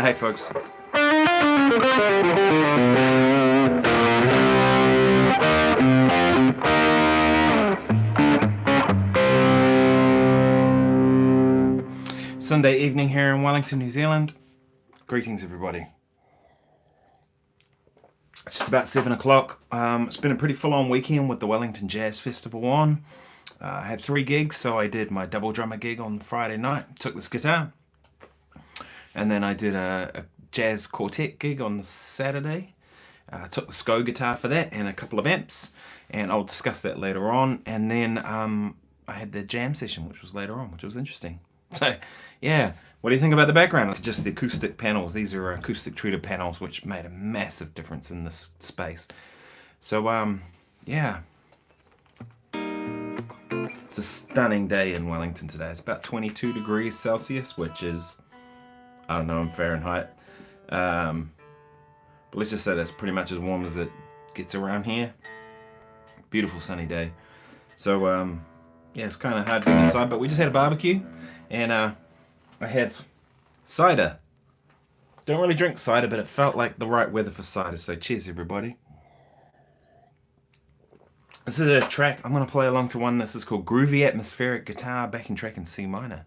Hey folks. Sunday evening here in Wellington, New Zealand. Greetings everybody. It's just about 7 o'clock. It's been a pretty full-on weekend with the Wellington Jazz Festival on. I had 3 gigs, so I did my double drummer gig on Friday night, took this guitar. And then I did a jazz quartet gig on the Saturday. I took the SCO guitar for that and a couple of amps, and I'll discuss that later on. And then I had the jam session, which was later on, which was interesting. So, yeah, what do you think about the background? It's just the acoustic panels. These are acoustic treated panels, which made a massive difference in this space. So, yeah. It's a stunning day in Wellington today. It's about 22 degrees Celsius, which is, I don't know, in Fahrenheit. But let's just say that's pretty much as warm as it gets around here. Beautiful sunny day. So, yeah, it's kind of hard to be inside, but we just had a barbecue, and I had cider. Don't really drink cider, but it felt like the right weather for cider, so cheers everybody. This is a track, I'm going to play along to one. This is called Groovy Atmospheric Guitar Backing Track in C minor.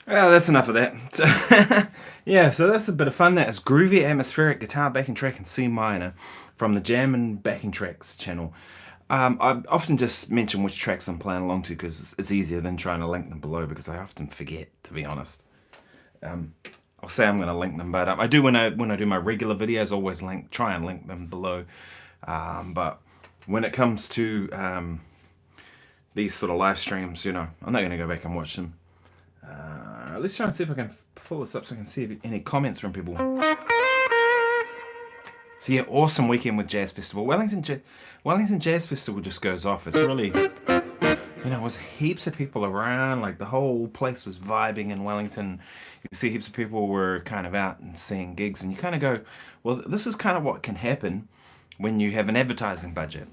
Well, that's enough of that. So, yeah, so that's a bit of fun. That is Groovy Atmospheric Guitar Backing Track in C minor from the Jam and Backing Tracks channel. I often just mention which tracks I'm playing along to because it's easier than trying to link them below, because I often forget, to be honest. I'll say I'm going to link them, but I do when I do my regular videos, always try and link them below. But when it comes to these sort of live streams, you know, I'm not going to go back and watch them. Let's try and see if I can pull this up so I can see if any comments from people. So yeah, awesome weekend with Jazz Festival. Wellington Jazz Festival just goes off. It's really, there was heaps of people around. Like the whole place was vibing in Wellington. You see heaps of people were kind of out and seeing gigs, and you kind of go, well, this is kind of what can happen when you have an advertising budget.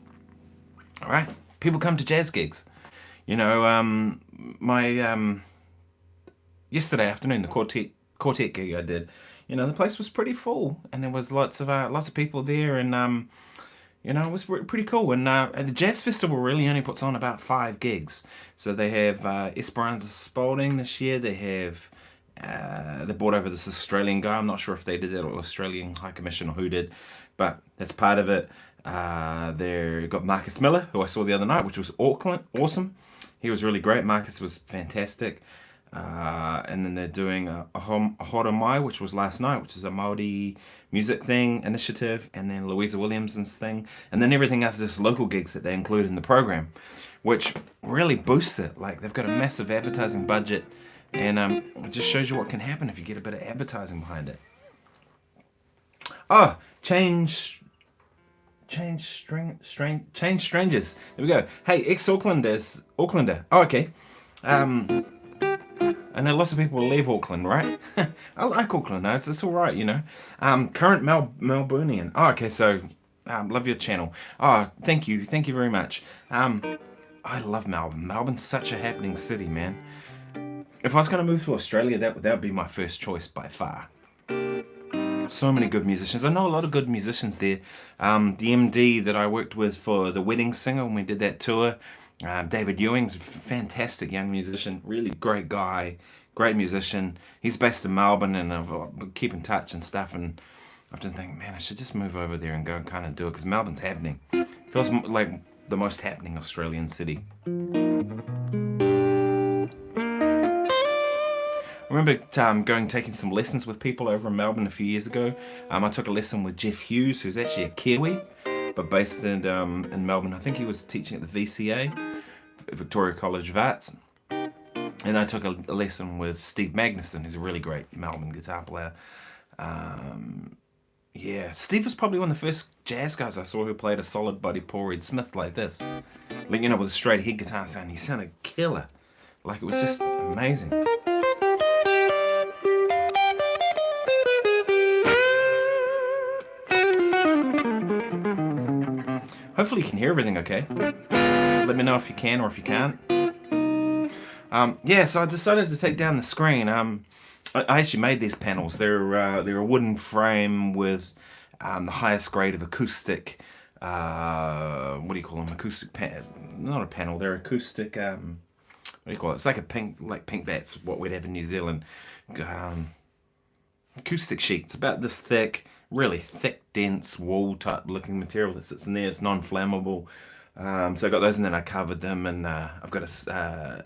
All right, people come to jazz gigs. My yesterday afternoon, the quartet gig I did, the place was pretty full, and there was lots of people there, and it was pretty cool. And the Jazz Festival really only puts on about 5 gigs. So they have Esperanza Spalding this year. They have they brought over this Australian guy. I'm not sure if they did that or Australian High Commission or who did, but that's part of it. They got Marcus Miller, who I saw the other night, which was awesome. He was really great. Marcus was fantastic. And then they're doing a Hora Mai, which was last night, which is a Māori music thing, initiative, and then Louisa Williamson's thing, and then everything else is just local gigs that they include in the program, which really boosts it. Like, they've got a massive advertising budget, and it just shows you what can happen if you get a bit of advertising behind it. Oh, change strangers. There we go. Hey, Aucklander. Oh, okay. I know lots of people will leave Auckland, right? I like Auckland, though. It's all right, Current Melburnian. Oh, okay, so love your channel. Oh, thank you very much. I love Melbourne. Melbourne's such a happening city, man. If I was going to move to Australia, that would be my first choice by far. So many good musicians. I know a lot of good musicians there. The MD that I worked with for The Wedding Singer when we did that tour, David Ewing's a fantastic young musician, really great guy, great musician. He's based in Melbourne, and I keep in touch and stuff, and I've been thinking, man, I should just move over there and go and kind of do it, because Melbourne's happening. Feels like the most happening Australian city. I remember taking some lessons with people over in Melbourne a few years ago. I took a lesson with Jeff Hughes, who's actually a Kiwi, but based in Melbourne. I think he was teaching at the VCA, Victoria College of Arts. And I took a lesson with Steve Magnuson, who's a really great Melbourne guitar player. Steve was probably one of the first jazz guys I saw who played a solid body Paul Reed Smith like this. Like, with a straight ahead guitar sound. He sounded killer. Like, it was just amazing. Hopefully you can hear everything okay. Let me know if you can or if you can't. So I decided to take down the screen. I actually made these panels. They're a wooden frame with the highest grade of acoustic. What do you call them? Acoustic not a panel. They're acoustic. What do you call it? It's like pink bats. What we'd have in New Zealand. Acoustic sheets about this thick. Really thick, dense, wool type looking material that sits in there. It's non-flammable. So I got those, and then I covered them, and I've got a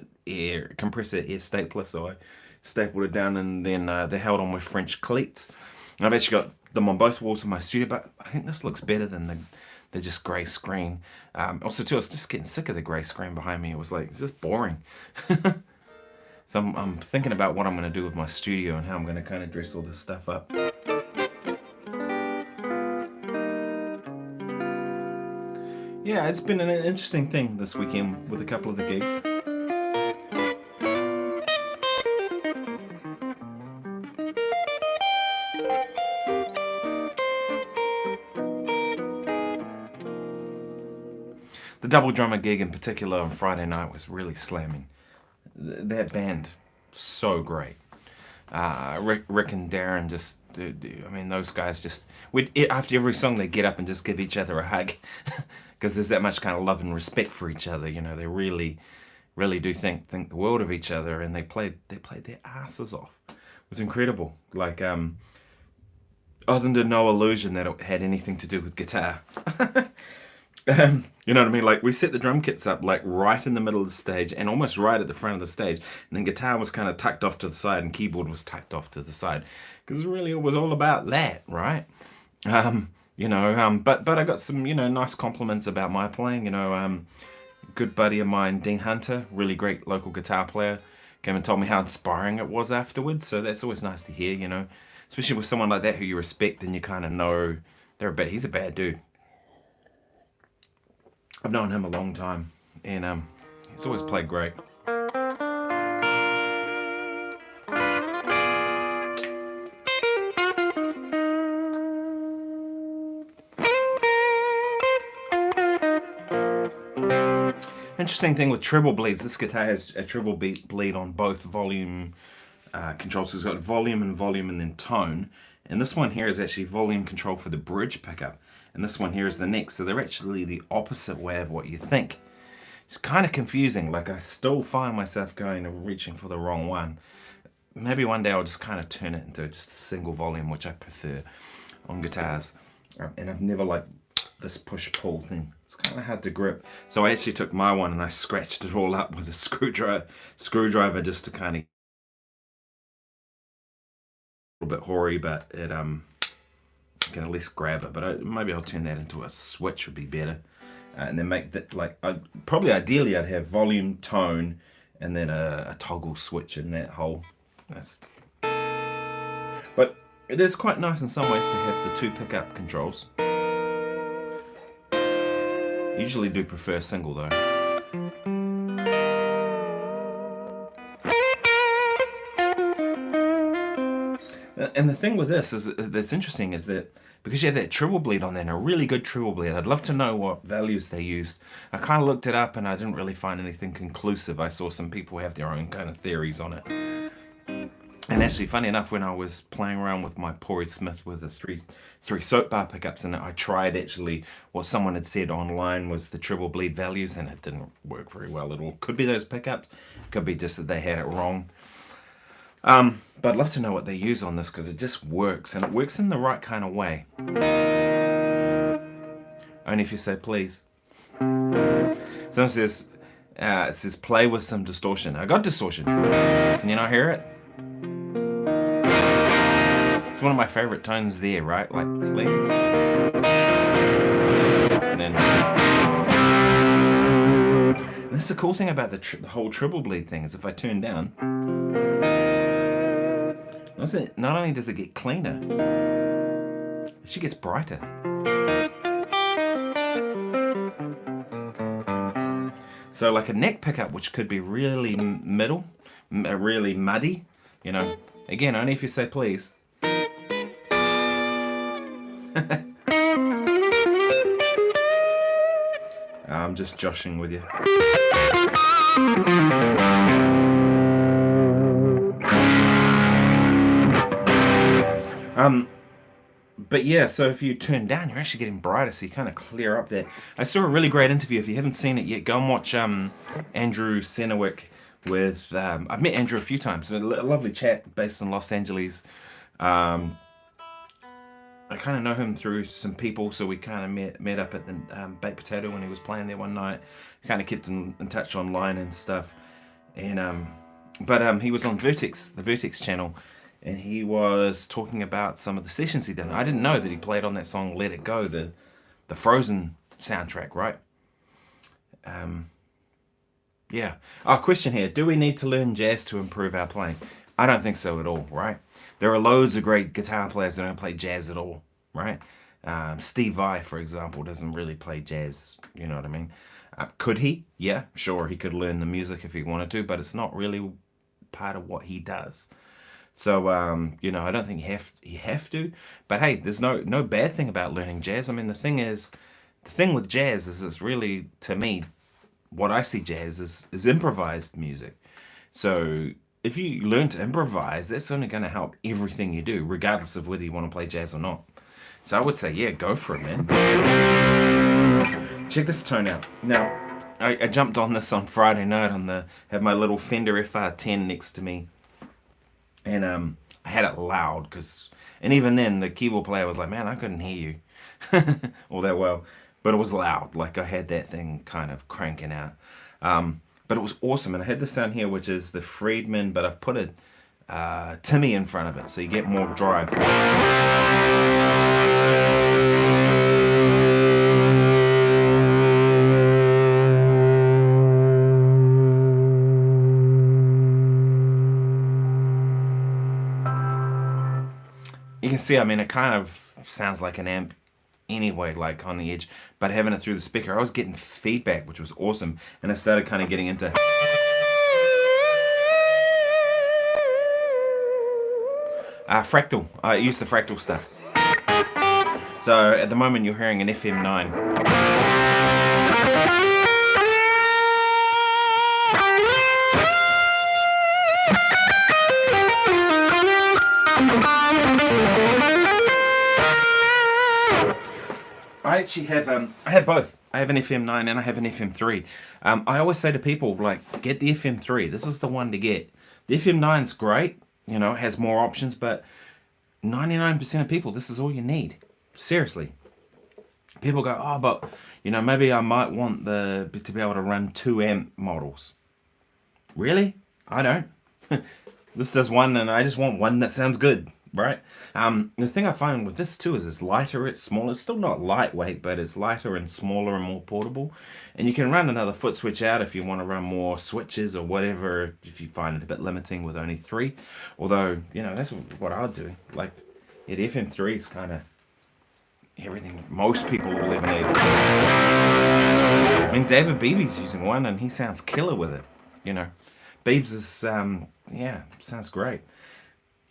compressor air stapler, so I stapled it down, and then they're held on with French cleats. And I've actually got them on both walls of my studio, but I think this looks better than the just grey screen. Also too, I was just getting sick of the grey screen behind me. It was like, it's just boring. So I'm thinking about what I'm going to do with my studio and how I'm going to kind of dress all this stuff up. Yeah, it's been an interesting thing this weekend with a couple of the gigs. The double drummer gig in particular on Friday night was really slamming. That band, so great. Rick and Darren just, those guys just, after every song they get up and just give each other a hug. Because there's that much kind of love and respect for each other, they really, really do think the world of each other, and they played their asses off. It was incredible. Like, I was under no illusion that it had anything to do with guitar. You know what I mean? Like, we set the drum kits up like right in the middle of the stage and almost right at the front of the stage, and then guitar was kind of tucked off to the side and keyboard was tucked off to the side, because really it was all about that, right? But I got some, nice compliments about my playing. Good buddy of mine, Dean Hunter, really great local guitar player, came and told me how inspiring it was afterwards. So that's always nice to hear, especially with someone like that who you respect and you kind of know he's a bad dude. I've known him a long time, and He's always played great. Interesting thing with treble bleeds, this guitar has a treble bleed on both volume controls. So it's got volume and then tone. And this one here is actually volume control for the bridge pickup. And this one here is the neck. So they're actually the opposite way of what you think. It's kind of confusing. Like, I still find myself going and reaching for the wrong one. Maybe one day I'll just kind of turn it into just a single volume, which I prefer on guitars. And I've never liked this push-pull thing. It's kind of hard to grip. So I actually took my one and I scratched it all up with a screwdriver just to kind of a little bit hoary, but it I can at least grab it. But maybe I'll turn that into a switch, would be better. And then make that, like, probably ideally I'd have volume, tone, and then a toggle switch in that hole. But it is quite nice in some ways to have the two pickup controls. Usually do prefer single though. And the thing with this is that's interesting is that because you have that treble bleed on there, and a really good treble bleed, I'd love to know what values they used. I kind of looked it up and I didn't really find anything conclusive. I saw some people have their own kind of theories on it. And actually, funny enough, when I was playing around with my Pori Smith with the three soap bar pickups in it, I tried actually what someone had said online was the treble bleed values, and it didn't work very well at all. Could be those pickups, could be just that they had it wrong. But I'd love to know what they use on this because it just works, and it works in the right kind of way. Only if you say please. So it says play with some distortion. I got distortion. Can you not hear it? It's one of my favorite tones there, right? Like clean. And then. And that's the cool thing about the whole treble bleed thing is if I turn down, not only does it get cleaner, it actually gets brighter. So like a neck pickup, which could be really really muddy, you know, again, only if you say please. I'm just joshing with you. But yeah, so if you turn down, you're actually getting brighter, so you kind of clear up that. I saw a really great interview. If you haven't seen it yet, go and watch Andrew Senewick with. I've met Andrew a few times. A lovely chap based in Los Angeles. I kind of know him through some people, so we kind of met up at the Baked Potato when he was playing there one night. Kind of kept in touch online and stuff. And but he was on Vertex, the Vertex channel. And he was talking about some of the sessions he did. I didn't know that he played on that song "Let It Go," the Frozen soundtrack, right? Yeah. Our question here: do we need to learn jazz to improve our playing? I don't think so at all, right? There are loads of great guitar players that don't play jazz at all, right? Steve Vai, for example, doesn't really play jazz. You know what I mean? Could he? Yeah, sure. He could learn the music if he wanted to, but it's not really part of what he does. So, you know, I don't think you have to. But hey, there's no bad thing about learning jazz. I mean, the thing with jazz is it's really, to me, what I see jazz is improvised music. So if you learn to improvise, that's only going to help everything you do, regardless of whether you want to play jazz or not. So I would say, yeah, go for it, man. Check this tone out. Now, I jumped on this on Friday night had my little Fender FR10 next to me. And I had it loud and even then the keyboard player was like, man, I couldn't hear you all that well, but it was loud. Like I had that thing kind of cranking out. But it was awesome. And I had the sound here, which is the Friedman, but I've put a Timmy in front of it, so you get more drive. You can see, I mean, it kind of sounds like an amp anyway, like on the edge, but having it through the speaker, I was getting feedback, which was awesome. And I started kind of getting into fractal. I use the fractal stuff. So at the moment you're hearing an FM9. I actually have I have both. I have an FM9 and I have an FM3. I always say to people, like, get the FM3. This is the one to get. The FM9's great, you know, it has more options, but 99% of people, this is all you need. Seriously. People go, oh, but, you know, maybe I might want to be able to run 2 amp models. Really? I don't. This does one, and I just want one that sounds good, right? The thing I find with this too is it's lighter, it's smaller. It's still not lightweight, but it's lighter and smaller and more portable. And you can run another foot switch out if you want to run more switches or whatever, if you find it a bit limiting with only 3. Although, you know, that's what I'll do. Like, yeah, the FM3 is kind of everything most people will ever need. I mean, David Beebe's using one and he sounds killer with it, you know. Beebs is, yeah, sounds great.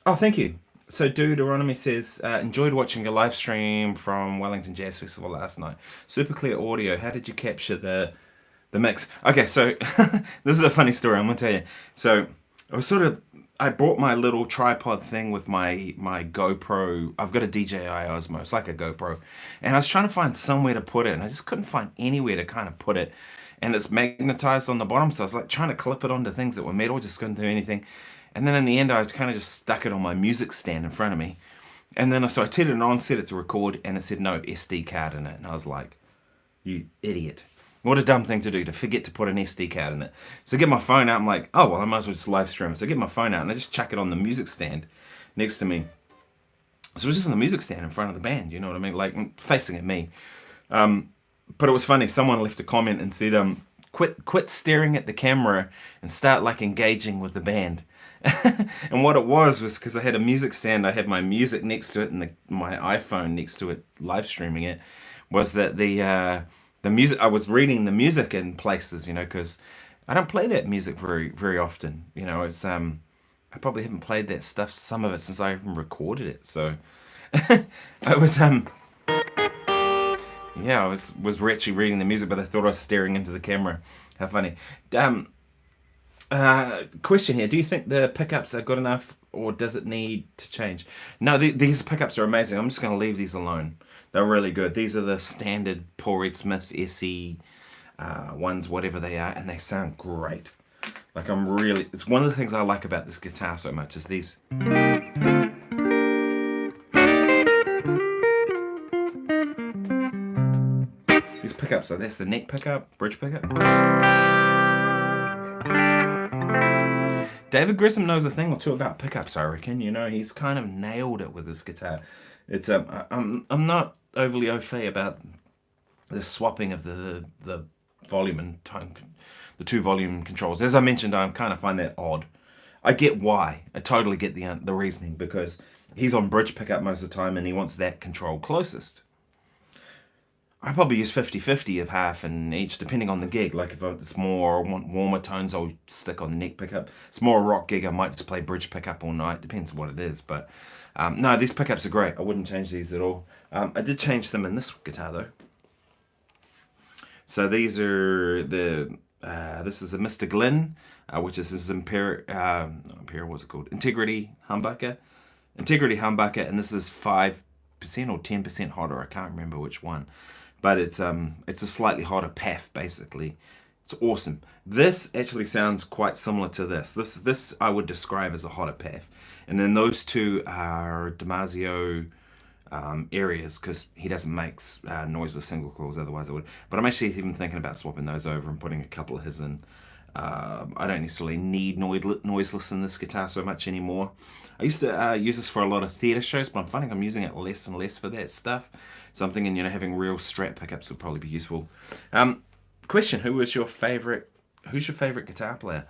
Oh, thank you. So Deuteronomy says, enjoyed watching your live stream from Wellington Jazz Festival last night. Super clear audio. How did you capture the mix? Okay, so this is a funny story, I'm going to tell you. So I brought my little tripod thing with my GoPro. I've got a DJI Osmo. It's like a GoPro. And I was trying to find somewhere to put it, and I just couldn't find anywhere to kind of put it. And it's magnetized on the bottom, so I was like trying to clip it onto things that were metal, just couldn't do anything. And then in the end, I kind of just stuck it on my music stand in front of me. And then so I turned it on, set it to record, and it said no SD card in it. And I was like, you idiot. What a dumb thing to do, to forget to put an SD card in it. So I get my phone out, I'm like, oh, well, I might as well just live stream it. So I get my phone out, and I just chuck it on the music stand next to me. So it was just on the music stand in front of the band, you know what I mean? Like, facing at me. But it was funny, someone left a comment and said, quit staring at the camera and start, like, engaging with the band. And what it was because I had a music stand, I had my music next to it and my iPhone next to it, live streaming it, was that the music, I was reading the music in places, you know, because I don't play that music very, very often. You know, it's, I probably haven't played that stuff, some of it, since I even recorded it. So I was, yeah, I was actually reading the music, but I thought I was staring into the camera. How funny. Question here. Do you think the pickups are good enough, or does it need to change? No, these pickups are amazing. I'm just going to leave these alone. They're really good. These are the standard Paul Reed Smith SE ones, whatever they are, and they sound great. Like, it's one of the things I like about this guitar so much is these. These pickups, so that's the neck pickup, bridge pickup. David Grissom knows a thing or two about pickups, I reckon. You know, he's kind of nailed it with his guitar. It's I'm not overly au fait about the swapping of the volume and tone, the 2 volume controls. As I mentioned, I kind of find that odd. I get why. I totally get the reasoning, because he's on bridge pickup most of the time and he wants that control closest. I probably use 50-50 of half in each, depending on the gig. Like, if it's more, I want warmer tones, I'll stick on the neck pickup. It's more a rock gig, I might just play bridge pickup all night. Depends on what it is. But no, these pickups are great. I wouldn't change these at all. I did change them in this guitar though. So these are this is a Mr. Glynn, which is his Imperial, what's it called? Integrity humbucker. Integrity humbucker, and this is 5% or 10% hotter. I can't remember which one. But it's a slightly hotter PAF, basically. It's awesome. This actually sounds quite similar to this. This I would describe as a hotter PAF. And then those two are Damasio areas, because he doesn't make noiseless single coils, otherwise I would. But I'm actually even thinking about swapping those over and putting a couple of his in. I don't necessarily need noiseless in this guitar so much anymore. I used to use this for a lot of theatre shows, but I'm finding I'm using it less and less for that stuff. So I'm thinking, you know, having real Strat pickups would probably be useful. Question: who's your favorite guitar player?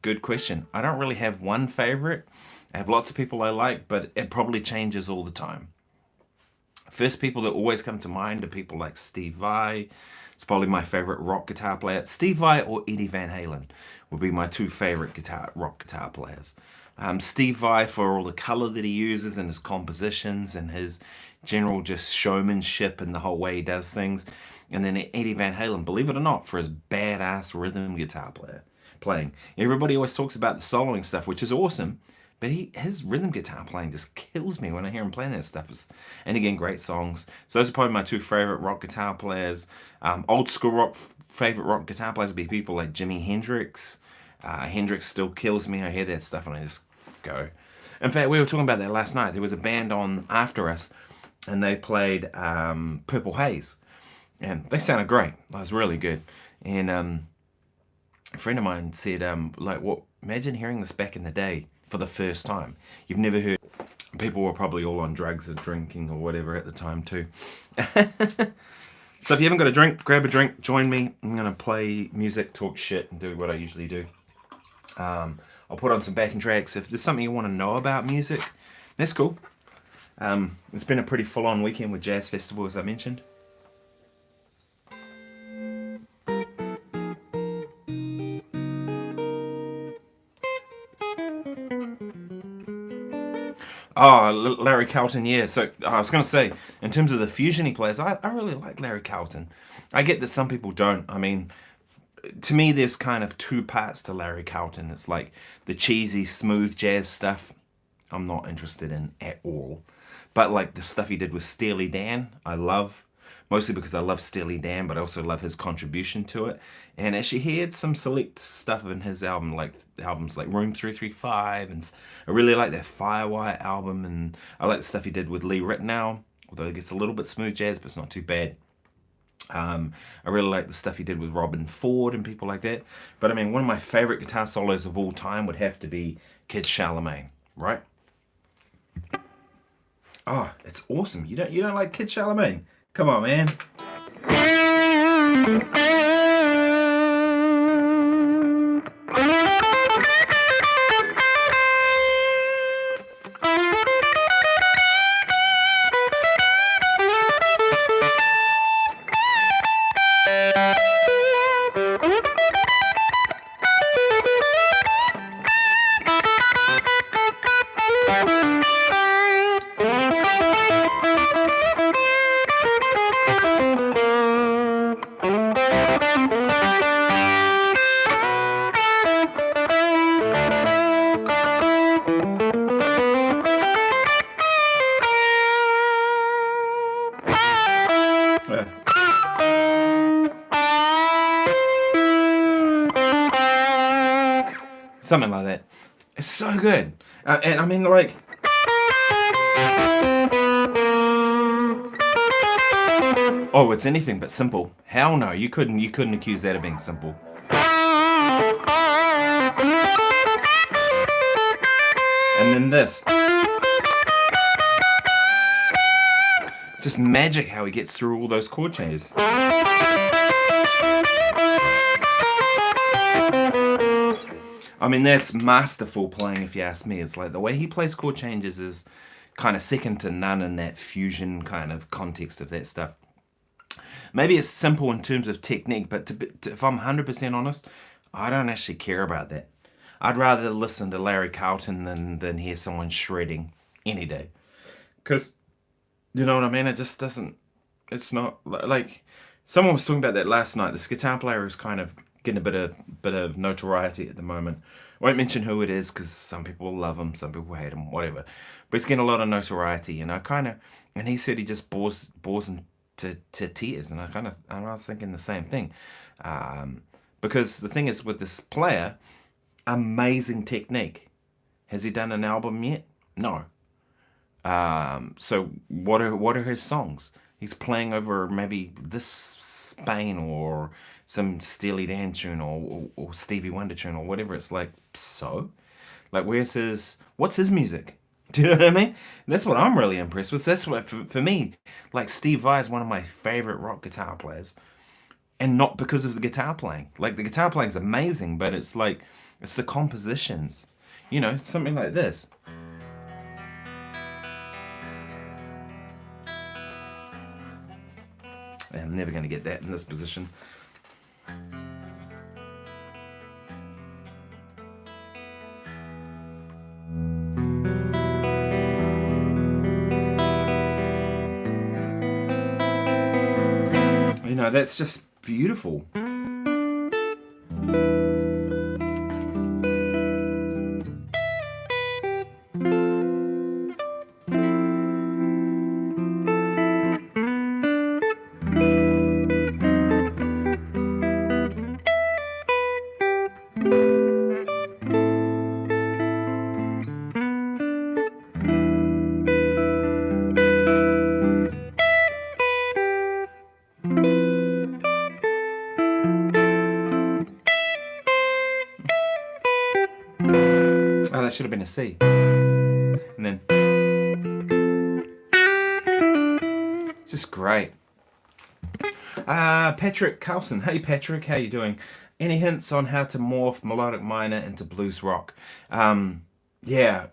Good question. I don't really have one favorite. I have lots of people I like, but it probably changes all the time. First people that always come to mind are people like Steve Vai. It's probably my favorite rock guitar player. Steve Vai or Eddie Van Halen would be my two favorite rock guitar players. Steve Vai for all the color that he uses and his compositions and his general just showmanship and the whole way he does things. And then Eddie Van Halen, believe it or not, for his badass rhythm guitar playing. Everybody always talks about the soloing stuff, which is awesome. But his rhythm guitar playing just kills me when I hear him playing that stuff. And again, great songs. So those are probably my two favorite rock guitar players. Old school favorite rock guitar players would be people like Jimi Hendrix. Hendrix still kills me. I hear that stuff and I just go. In fact, we were talking about that last night. There was a band on after us and they played Purple Haze. And they sounded great. That was really good. And a friend of mine said, imagine hearing this back in the day. For the first time. You've never heard. People were probably all on drugs or drinking or whatever at the time too. So if you haven't got a drink, grab a drink, join me. I'm going to play music, talk shit, and do what I usually do. I'll put on some backing tracks. If there's something you want to know about music, that's cool. It's been a pretty full-on weekend with Jazz Festival, as I mentioned. Oh, Larry Carlton, yeah. So I was going to say, in terms of the fusion he plays, I really like Larry Carlton. I get that some people don't. I mean, to me, there's kind of two parts to Larry Carlton. It's like the cheesy, smooth jazz stuff I'm not interested in at all. But like the stuff he did with Steely Dan, I love. Mostly because I love Steely Dan, but I also love his contribution to it. And actually, he had some select stuff in his album, like albums like Room 335, and I really like that Firewire album, and I like the stuff he did with Lee Ritenour, although it gets a little bit smooth jazz, but it's not too bad. I really like the stuff he did with Robin Ford and people like that. But I mean, one of my favorite guitar solos of all time would have to be Kid Charlemagne, right? Oh, it's awesome. You don't like Kid Charlemagne? Come on, man. Something like that. It's so good. And I mean, like... Oh, it's anything but simple. Hell no, you couldn't accuse that of being simple. And then this. It's just magic how he gets through all those chord changes. I mean, that's masterful playing, if you ask me. It's like the way he plays chord changes is kind of second to none in that fusion kind of context of that stuff. Maybe it's simple in terms of technique, but if I'm 100% honest, I don't actually care about that. I'd rather listen to Larry Carlton than hear someone shredding any day. Because, you know what I mean? It just doesn't... It's not... Like, someone was talking about that last night. This guitar player is kind of getting a bit of notoriety at the moment. I won't mention who it is because some people love him, some people hate him, whatever. But he's getting a lot of notoriety, and and he said he just bores into tears, and I was thinking the same thing. Because the thing is with this player, amazing technique. Has he done an album yet? No. So what are his songs? He's playing over maybe this Spain or some Steely Dan tune or Stevie Wonder tune or whatever. It's like, so? Like, what's his music? Do you know what I mean? That's what I'm really impressed with. That's what, for me, like Steve Vai is one of my favorite rock guitar players. And not because of the guitar playing. Like, the guitar playing's amazing, but it's like, it's the compositions. You know, something like this. I'm never going to get that in this position. You know, that's just beautiful. Oh, that should have been a C. And then... It's just great. Patrick Carlson. Hey Patrick, how you doing? Any hints on how to morph melodic minor into blues rock? Yeah,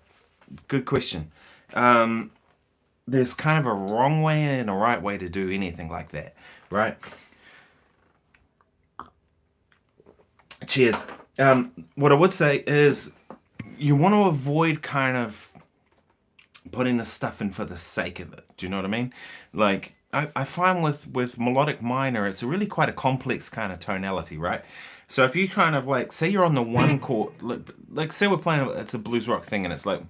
good question. There's kind of a wrong way and a right way to do anything like that, right? Cheers. What I would say is you want to avoid kind of putting this stuff in for the sake of it. Do you know what I mean? Like, I find with melodic minor, it's really quite a complex kind of tonality, right? So if you kind of like, say you're on the one chord, like say we're playing, it's a blues rock thing and it's like...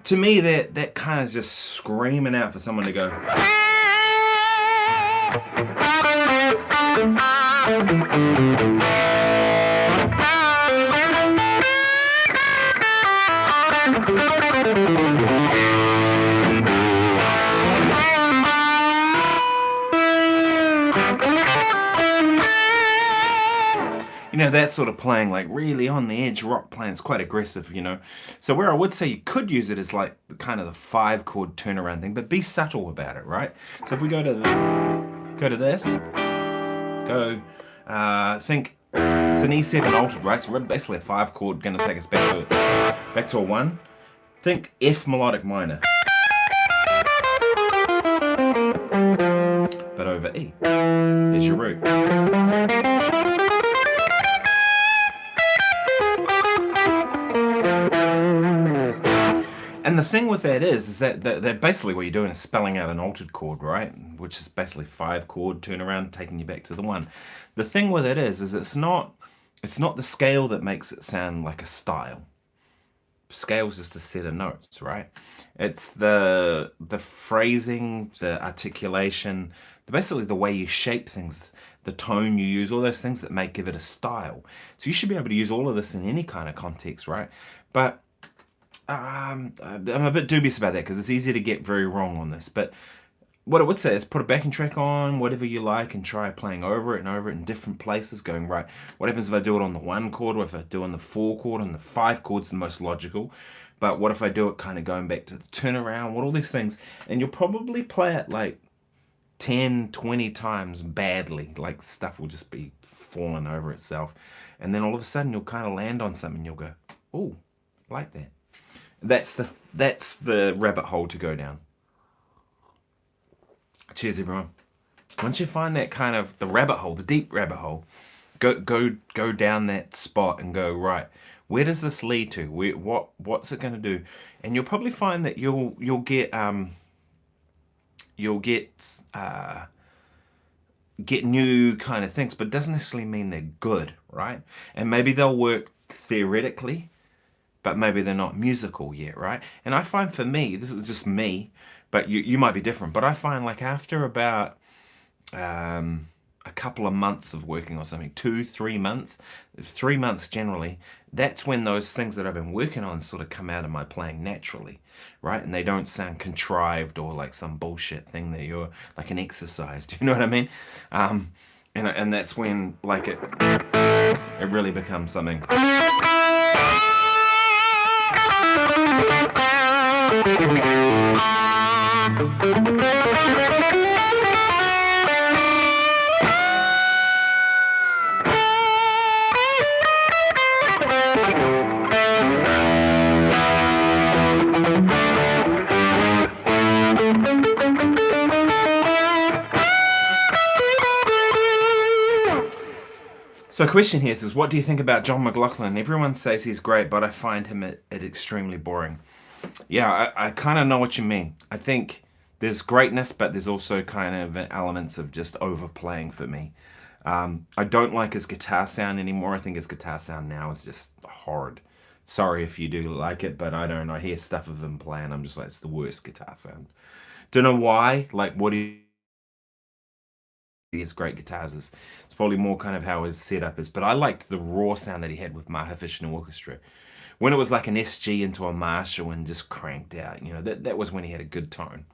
To me, that kind of just screaming out for someone to go. You know, that sort of playing, like really on the edge rock playing, it's quite aggressive, you know. So where I would say you could use it is like kind of the 5-chord turnaround thing, but be subtle about it, right? So if we go to this, think it's an E7 altered, right? So we're basically a 5-chord, going to take us back to a 1. Think F melodic minor, but over E. There's your root. And the thing with that is that basically what you're doing is spelling out an altered chord, right? Which is basically 5-chord turnaround, taking you back to the 1. The thing with it is it's not the scale that makes it sound like a style. Scale's just a set of notes, right? It's the phrasing, the articulation, basically the way you shape things, the tone you use, all those things that make give it a style. So you should be able to use all of this in any kind of context, right? But I'm a bit dubious about that because it's easy to get very wrong on this. But what I would say is put a backing track on, whatever you like, and try playing over it and over it in different places, going, right, what happens if I do it on the 1 chord, or if I do it on the 4 chord, and the 5 chord's the most logical. But what if I do it kind of going back to the turnaround, what all these things, and you'll probably play it like 10, 20 times badly, like stuff will just be falling over itself. And then all of a sudden you'll kind of land on something and you'll go, oh, like that. That's the rabbit hole to go down. Cheers, everyone. Once you find that kind of the rabbit hole, the deep rabbit hole, go down that spot and go, right, where does this lead to? What's it going to do? And you'll probably find that you'll get new kind of things, but it doesn't necessarily mean they're good, right? And maybe they'll work theoretically, but maybe they're not musical yet, right? And I find for me, this is just me, but you might be different, but I find like after about a couple of months of working on something, 2-3 months, 3 months generally, that's when those things that I've been working on sort of come out of my playing naturally, right? And they don't sound contrived or like some bullshit thing that you're like an exercise. Do you know what I mean? And that's when like it really becomes something. So a question here says, what do you think about John McLaughlin? Everyone says he's great, but I find him it extremely boring. Yeah, I kind of know what you mean. I think there's greatness, but there's also kind of elements of just overplaying for me. I don't like his guitar sound anymore. I think his guitar sound now is just horrid. Sorry if you do like it, but I don't. I hear stuff of him playing. I'm just like, it's the worst guitar sound. Don't know why. Like, what he has great guitars is. It's probably more kind of how his setup is. But I liked the raw sound that he had with Marienthal Orchestra. When it was like an SG into a Marshall and just cranked out, you know, that was when he had a good tone.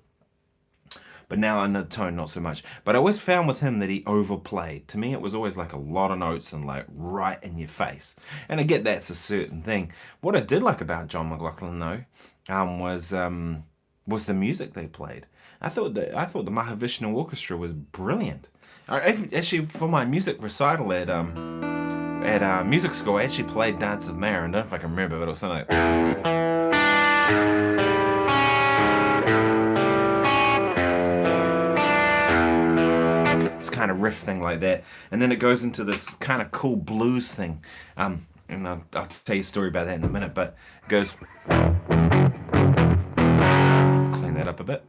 But now I know tone not so much. But I always found with him that he overplayed. To me, it was always like a lot of notes and like right in your face. And I get that's a certain thing. What I did like about John McLaughlin though, was the music they played. I thought the Marienthal Orchestra was brilliant. Actually, for my music recital at music school, I actually played Dance of Mare. I don't know if I can remember, but it was something like this kind of riff thing like that, and then it goes into this kind of cool blues thing. And I'll tell you a story about that in a minute, but it goes. Clean that up a bit.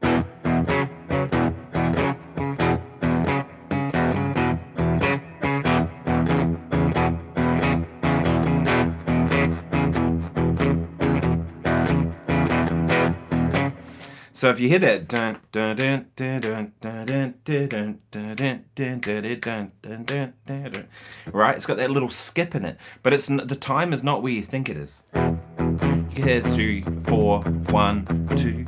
So if you hear that, right, it's got that little skip in it, but the time is not where you think it is. You can hear 3, 4, 1, 2,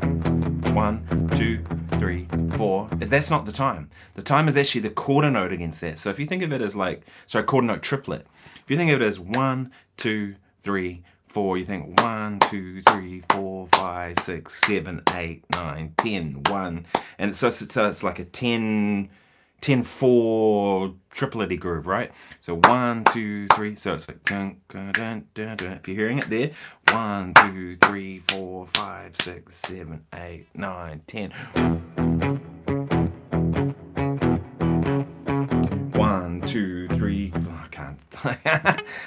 1, 2, 3, 4. That's not the time. The time is actually the quarter note against that. So if you think of it as like, sorry, quarter note triplet. If you think of it as 1, 2, 3, 4, you think 1, 2, 3, 4, 5, 6, 7, 8, 9, 10, 1, and so it's like a 10, 10, 4 triplety groove, right? So 1, 2, 3. So it's like dun, dun, dun, dun, dun. If you're hearing it there, 1, 2, 3, 4, 5, 6, 7, 8, 9, 10. 1, 2, 3, 4. I can't.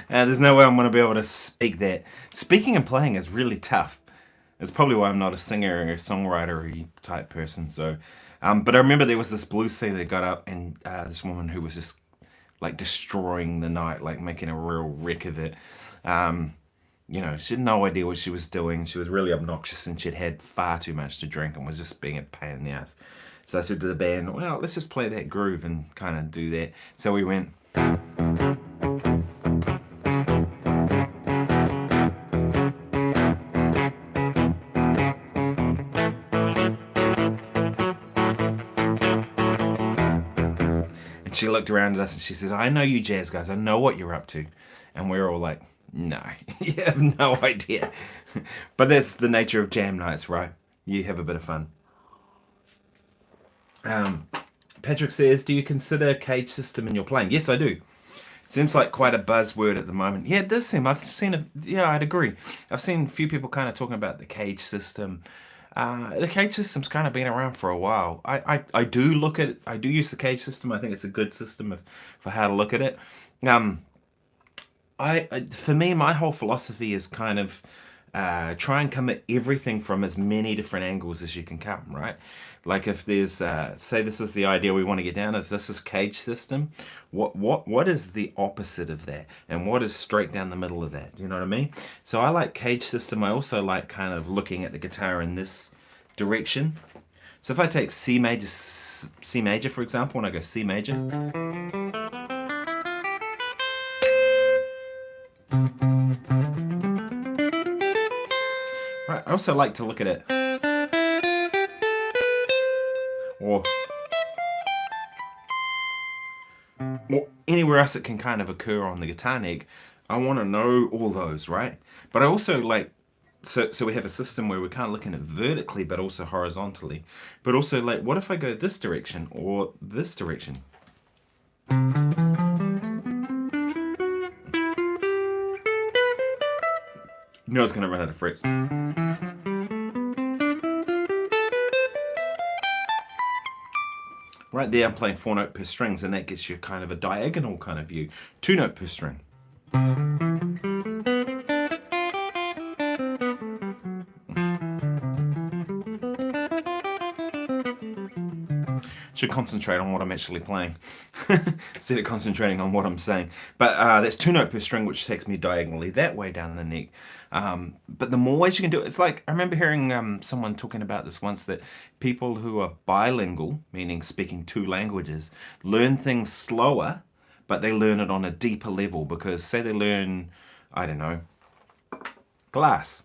There's no way I'm going to be able to speak that. Speaking and playing is really tough. It's probably why I'm not a singer or a songwriter type person. So, but I remember there was this blues singer that got up, and this woman who was just like destroying the night, like making a real wreck of it. You know, she had no idea what she was doing. She was really obnoxious, and she'd had far too much to drink and was just being a pain in the ass. So I said to the band, well, let's just play that groove and kind of do that. So we went. And she looked around at us and she said, I know you jazz guys, I know what you're up to. And we were all like, no, you have no idea. But that's the nature of jam nights, right? You have a bit of fun. Patrick says, do you consider cage system in your playing? Yes, I do. Seems like quite a buzzword at the moment. Yeah, it does seem. I've seen yeah, I'd agree. I've seen a few people kind of talking about the cage system. The cage system's kind of been around for a while. I do look at it. I do use the cage system. I think it's a good system for how to look at it. For me, my whole philosophy is kind of try and come at everything from as many different angles as you can come, right? Like if there's, say this is the idea we want to get down, if this is cage system, what is the opposite of that? And what is straight down the middle of that? Do you know what I mean? So I like cage system. I also like kind of looking at the guitar in this direction. So if I take C major, for example, when I go C major. Right, I also like to look at it. Or anywhere else it can kind of occur on the guitar neck. I want to know all those, right? But I also like So we have a system where we're kind of looking at vertically, but also horizontally. But also, like, what if I go this direction or this direction? You know I was going to run out of frets. Right there, I'm playing 4-note per strings, and that gets you kind of a diagonal kind of view. 2-note per string. Should concentrate on what I'm actually playing instead of concentrating on what I'm saying. But that's 2-note per string, which takes me diagonally that way down the neck. But the more ways you can do it, it's like, I remember hearing someone talking about this once, that people who are bilingual, meaning speaking 2 languages, learn things slower, but they learn it on a deeper level. Because say they learn, I don't know, glass.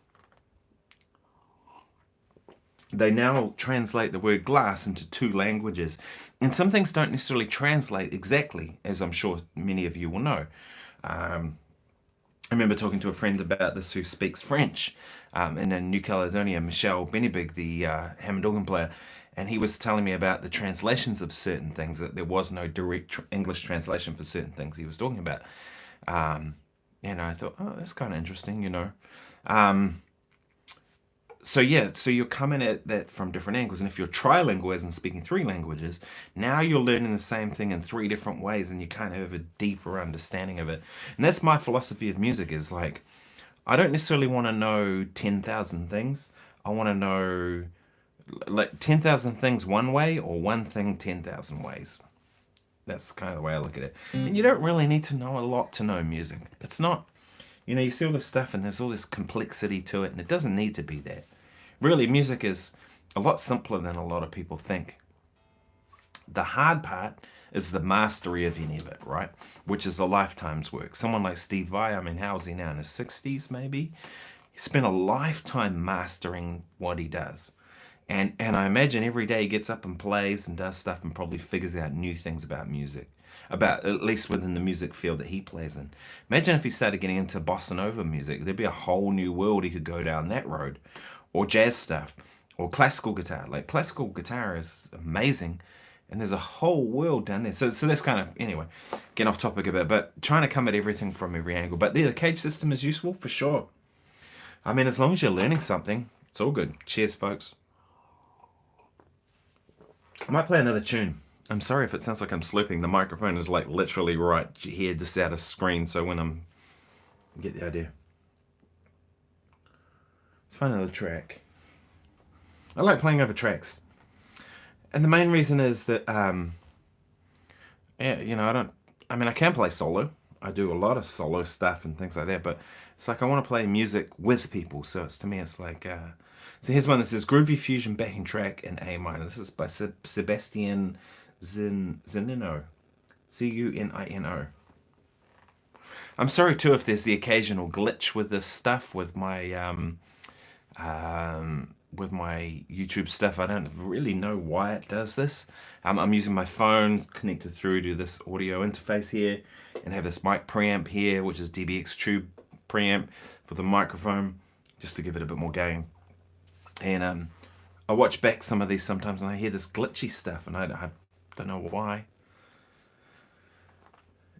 They now translate the word glass into 2 languages. And some things don't necessarily translate exactly, as I'm sure many of you will know. I remember talking to a friend about this who speaks French in New Caledonia, Michel Benebig, the Hammond organ player, and he was telling me about the translations of certain things, that there was no direct English translation for certain things he was talking about. And I thought, oh, that's kind of interesting, you know. So yeah, so you're coming at that from different angles. And if you're trilingual, as in speaking 3 languages, now you're learning the same thing in 3 different ways, and you kind of have a deeper understanding of it. And that's my philosophy of music, is like, I don't necessarily want to know 10,000 things. I want to know like 10,000 things one way, or one thing 10,000 ways. That's kind of the way I look at it. And you don't really need to know a lot to know music. It's not, you know, you see all this stuff and there's all this complexity to it, and it doesn't need to be that. Really, music is a lot simpler than a lot of people think. The hard part is the mastery of any of it, right? Which is a lifetime's work. Someone like Steve Vai, I mean, how is he now? In his 60s, maybe? He spent a lifetime mastering what he does. And I imagine every day he gets up and plays and does stuff and probably figures out new things about music. About, at least within the music field that he plays in. Imagine if he started getting into bossa nova music. There'd be a whole new world he could go down that road. Or jazz stuff, or classical guitar. Like, classical guitar is amazing, and there's a whole world down there. So that's kind of, anyway, getting off topic a bit, but trying to come at everything from every angle. But the cage system is useful, for sure. I mean, as long as you're learning something, it's all good. Cheers, folks. I might play another tune. I'm sorry if it sounds like I'm slurping. The microphone is like literally right here, just out of screen, so when I'm... get the idea. Find another track. I like playing over tracks, and the main reason is that yeah, you know, I can play solo. I do a lot of solo stuff and things like that, but it's like I want to play music with people. So it's, to me, it's like so here's one that says Groovy Fusion backing track in A minor. This is by Sebastian Zunino, Cunino. I'm sorry too if there's the occasional glitch with this stuff with my YouTube stuff. I don't really know why it does this. I'm using my phone connected through to this audio interface here, and have this mic preamp here, which is DBX Tube preamp for the microphone, just to give it a bit more gain. And I watch back some of these sometimes, and I hear this glitchy stuff, and I don't know why.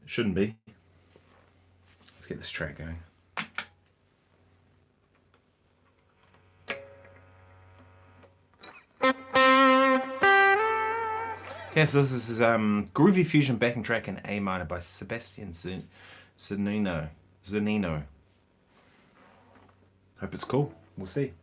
It shouldn't be. Let's get this track going. Okay, so this is Groovy Fusion backing track in A minor by Sebastian Zunino. Hope it's cool. We'll see.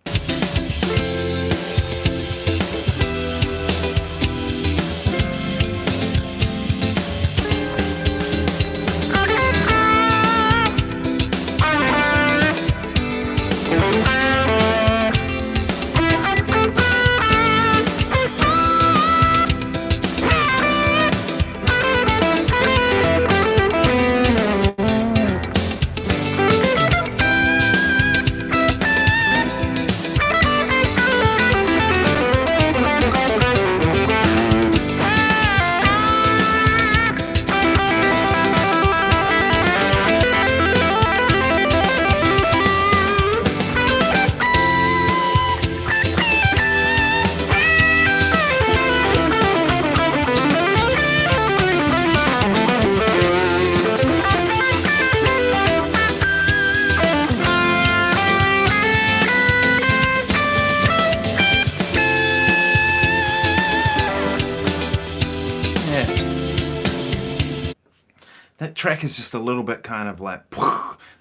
that track is just a little bit kind of like,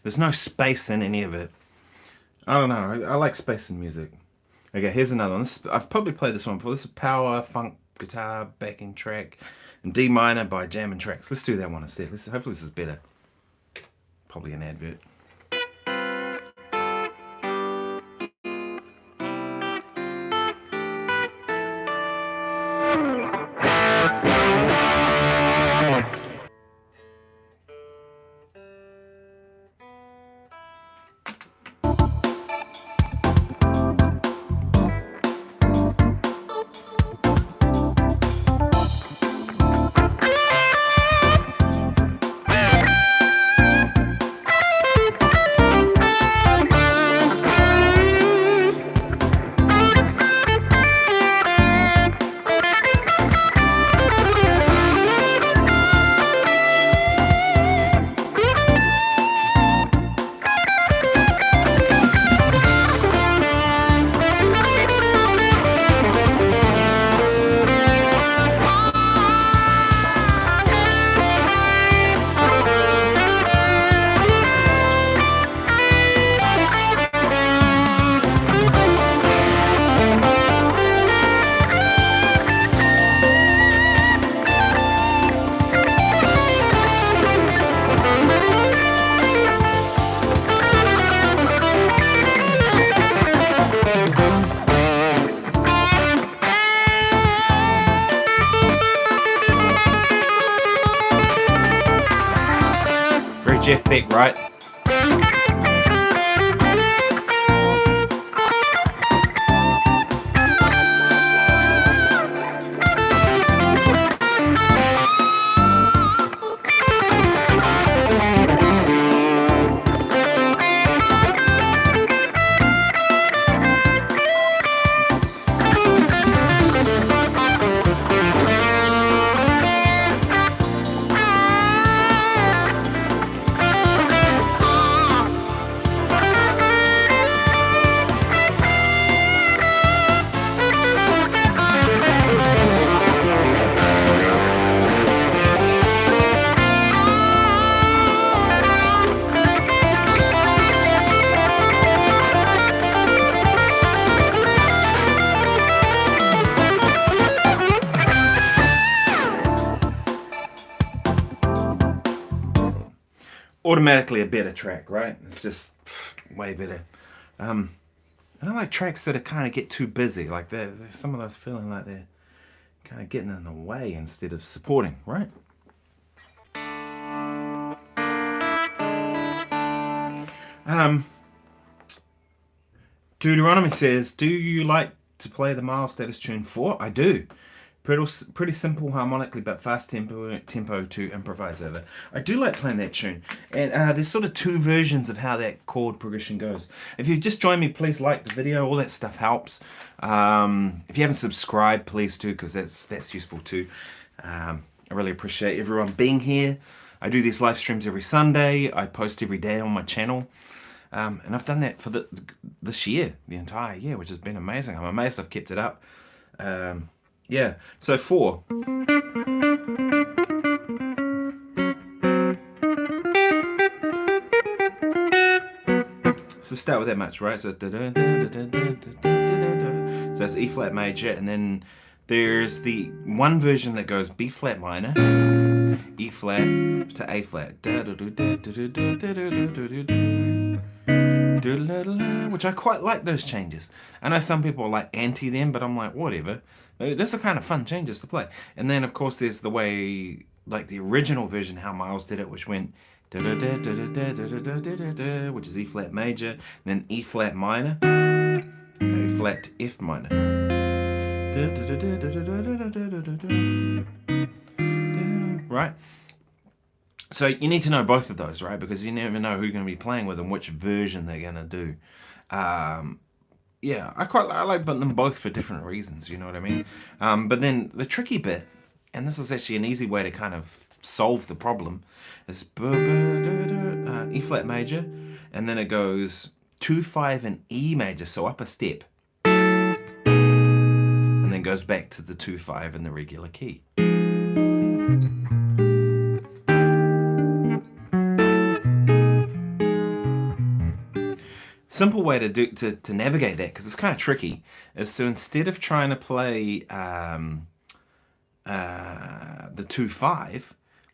there's no space in any of it. I don't know, I like space in music. Okay, here's another one. I've probably played this one before. This is power, funk, guitar, backing track, in D minor by Jam and Tracks. Let's do that one instead. Hopefully this is better. Probably an advert. Jeff Beck, right? Automatically a better track, right? It's just way better. I don't like tracks that are kind of get too busy, like there's some of those feeling like they're kind of getting in the way instead of supporting, right? Deuteronomy says, do you like to play the Miles Davis tune 4? I do. Pretty simple harmonically, but fast tempo to improvise over. I do like playing that tune. And there's sort of two versions of how that chord progression goes. If you've just joined me, please like the video. All that stuff helps. If you haven't subscribed, please do, because that's useful too. I really appreciate everyone being here. I do these live streams every Sunday. I post every day on my channel. And I've done that for this year, the entire year, which has been amazing. I'm amazed I've kept it up. Yeah, so 4. So start with that much, right? So that's E flat major, and then there's the one version that goes B flat minor, E flat to A flat, which I quite like those changes. I know some people are like anti them, but I'm like, whatever. Those are kind of fun changes to play. And then of course there's the way, like the original version, how Miles did it, which went, which is E flat major, then E flat minor, A flat to F minor. Right? So you need to know both of those, right? Because you never know who you're going to be playing with and which version they're going to do. Yeah, I like them both for different reasons, you know what I mean? But then the tricky bit, and this is actually an easy way to kind of solve the problem, is E flat major, and then it goes 2, 5, and E major, so up a step. And then goes back to the 2, 5 in the regular key. simple way to navigate that, because it's kind of tricky, is to, instead of trying to play the 2-5,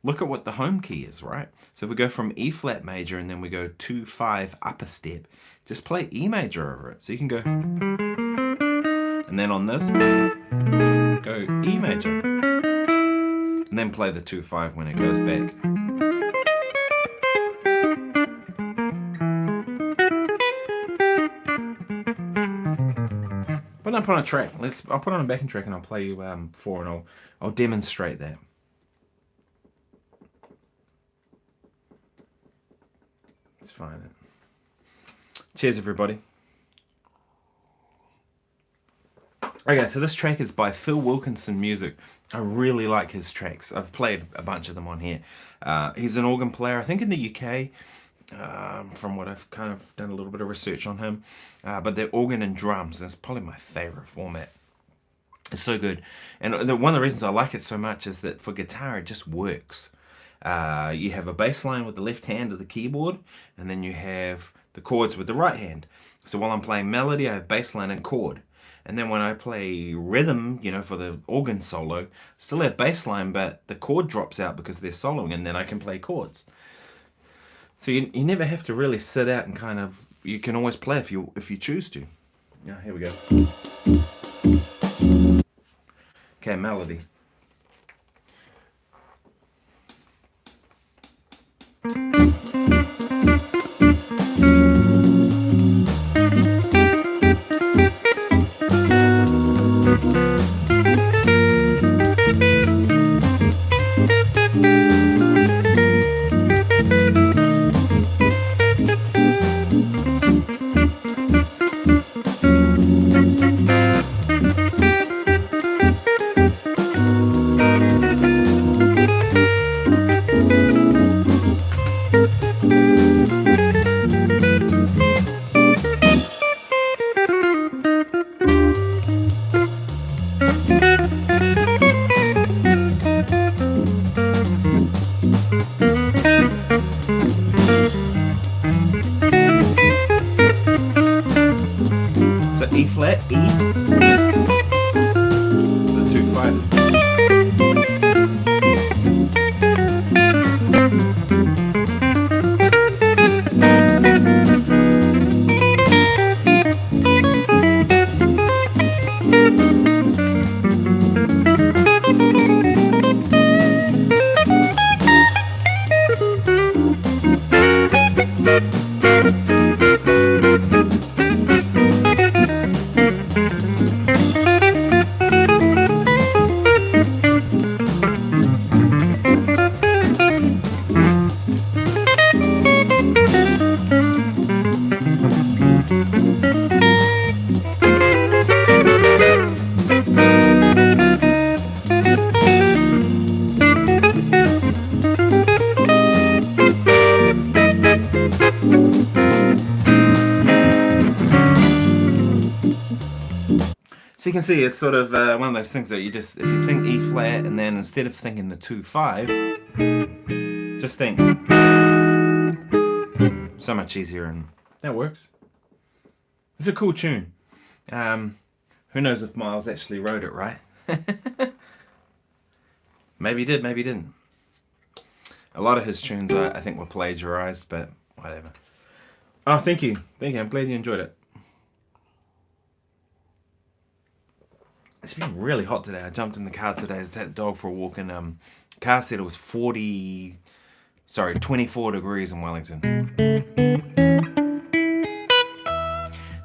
look at what the home key is, right? So if we go from E flat major and then we go 2-5 upper step, just play E major over it. So you can go, and then on this, go E major, and then play the 2-5 when it goes back. Put up on a track. I'll put on a backing track and I'll play you 4, and I'll demonstrate that. Let's find it. Cheers, everybody. Okay, so this track is by Phil Wilkinson Music. I really like his tracks. I've played a bunch of them on here. He's an organ player, I think in the UK, from what I've kind of done a little bit of research on him. But they're organ and drums, and it's probably my favorite format. It's so good. And one of the reasons I like it so much is that for guitar, it just works. You have a bass line with the left hand of the keyboard, and then you have the chords with the right hand. So while I'm playing melody, I have bass line and chord. And then when I play rhythm, you know, for the organ solo, still have bass line, but the chord drops out because they're soloing, and then I can play chords. So you never have to really sit out and kind of, you can always play if you choose to. Yeah, here we go. Okay, melody. E flat, E, the 2-5. So you can see it's sort of one of those things that you just, if you think E flat and then instead of thinking the 2-5, just think. So much easier, and that works. It's a cool tune. Who knows if Miles actually wrote it, right? Maybe he did, maybe he didn't. A lot of his tunes I think were plagiarized, but whatever. Oh, thank you. Thank you. I'm glad you enjoyed it. It's been really hot today. I jumped in the car today to take the dog for a walk, and car said it was 24 degrees in Wellington.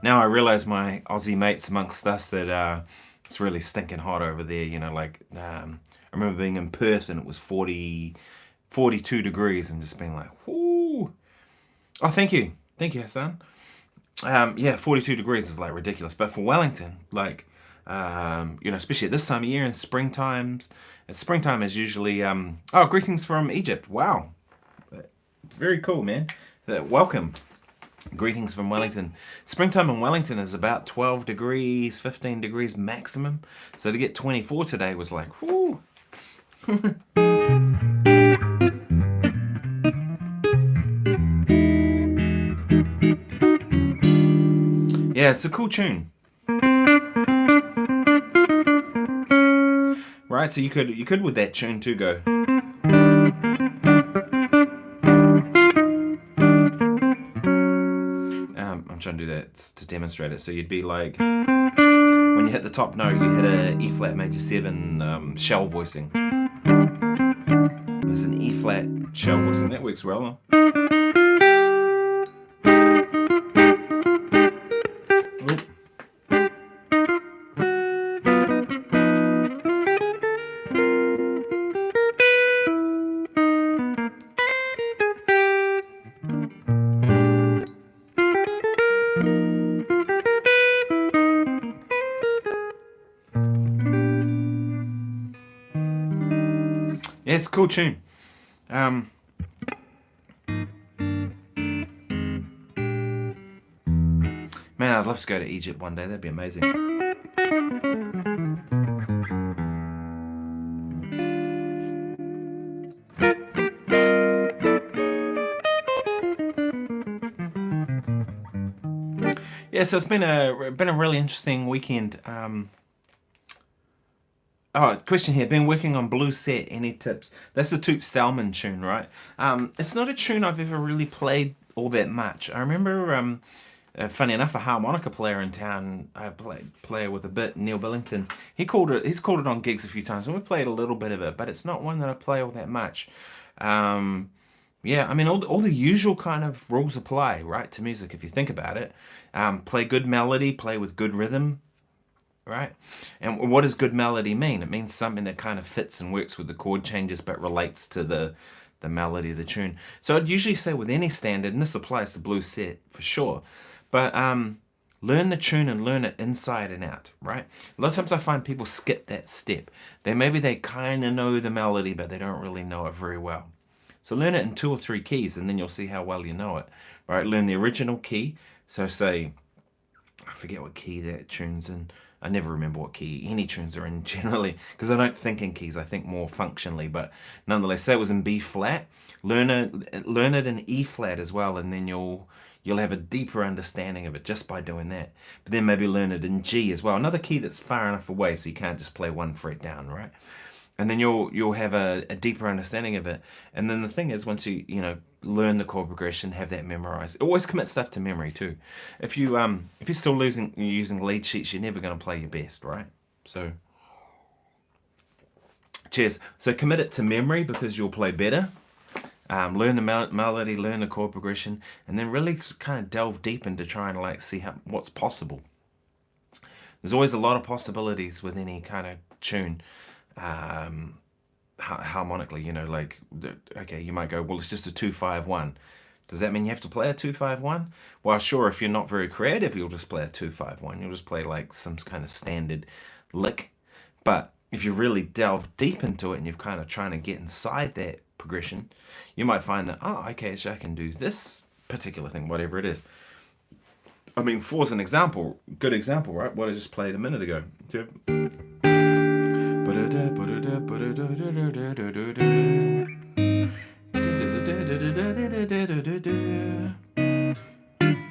Now I realise my Aussie mates amongst us that it's really stinking hot over there. You know, like I remember being in Perth and it was 42 degrees and just being like, whoo. Oh, thank you, Hassan. Yeah, 42 degrees is like ridiculous, but for Wellington, like. You know, especially at this time of year in springtime is usually greetings from Egypt. Wow, very cool, man. Welcome, greetings from Wellington. Springtime in Wellington is about 12 degrees, 15 degrees maximum, so to get 24 today was like whoo. Yeah, it's a cool tune. Right, so you could with that tune too go. I'm trying to do that to demonstrate it. So you'd be like, when you hit the top note, you hit a E flat major 7 shell voicing. There's an E flat shell voicing that works well. Yeah, it's a cool tune. Man, I'd love to go to Egypt one day. That'd be amazing. Yeah, so it's been a really interesting weekend. Question here. Been working on Blue Set. Any tips? That's the Toot Stallman tune, right? It's not a tune I've ever really played all that much. I remember, funny enough, a harmonica player in town, player with a bit, Neil Billington. He's called it on gigs a few times, and we played a little bit of it, but it's not one that I play all that much. Yeah, I mean, all the usual kind of rules apply, right, to music if you think about it. Play good melody, play with good rhythm. Right? And what does good melody mean? It means something that kind of fits and works with the chord changes but relates to the melody of the tune. So I'd usually say with any standard, and this applies to Blue Set for sure, but learn the tune and learn it inside and out, right? A lot of times I find people skip that step. Maybe they kind of know the melody, but they don't really know it very well. So learn it in 2 or 3 keys, and then you'll see how well you know it, right? Learn the original key. So say, I forget what key that tune's in. I never remember what key any tunes are in generally, because I don't think in keys, I think more functionally, but nonetheless, say it was in B flat, learn it in E flat as well, and then you'll have a deeper understanding of it just by doing that. But then maybe learn it in G as well, another key that's far enough away so you can't just play 1 fret down, right? And then you'll have a deeper understanding of it. And then the thing is, once you learn the chord progression, have that memorized. Always commit stuff to memory too. If you're still using lead sheets, you're never going to play your best, right? So, cheers. So commit it to memory because you'll play better. Learn the melody, learn the chord progression, and then really kind of delve deep into trying to see what's possible. There's always a lot of possibilities with any kind of tune. Harmonically, okay, you might go, well, it's just a 2-5-1. Does that mean you have to play a 2-5-1? Well, sure, if you're not very creative, you'll just play a 2-5-1. You'll just play like some kind of standard lick. But if you really delve deep into it and you're kind of trying to get inside that progression, you might find that, okay, so I can do this particular thing, whatever it is. I mean, 4's an example, good example, right? What I just played a minute ago.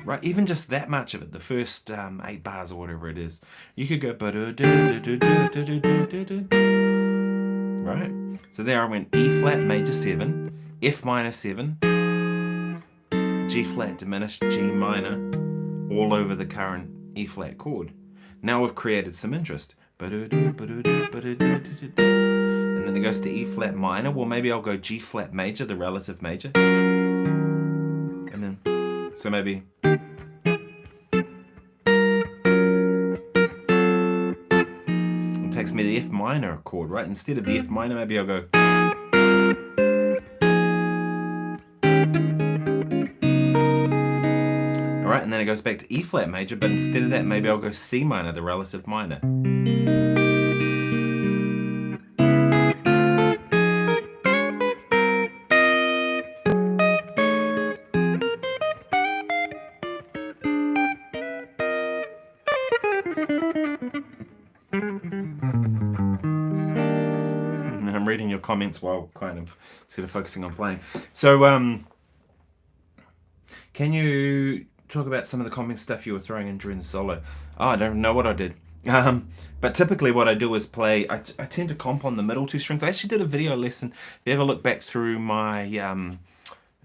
Right, even just that much of it, the first 8 bars or whatever it is, you could go right. So there I went E flat major 7, F minor 7, G flat diminished, G minor, all over the current E flat chord. Now we've created some interest. And then it goes to E flat minor. Well, maybe I'll go G flat major, the relative major. And then, so maybe. It takes me the F minor chord, right? Instead of the F minor, maybe I'll go. Alright, and then it goes back to E flat major, but instead of that, maybe I'll go C minor, the relative minor. I'm reading your comments while kind of instead of focusing on playing. So, can you talk about some of the comping stuff you were throwing in during the solo. Oh, I don't know what I did. But typically what I do is play, I tend to comp on the middle two strings. I actually did a video lesson. If you ever look back through my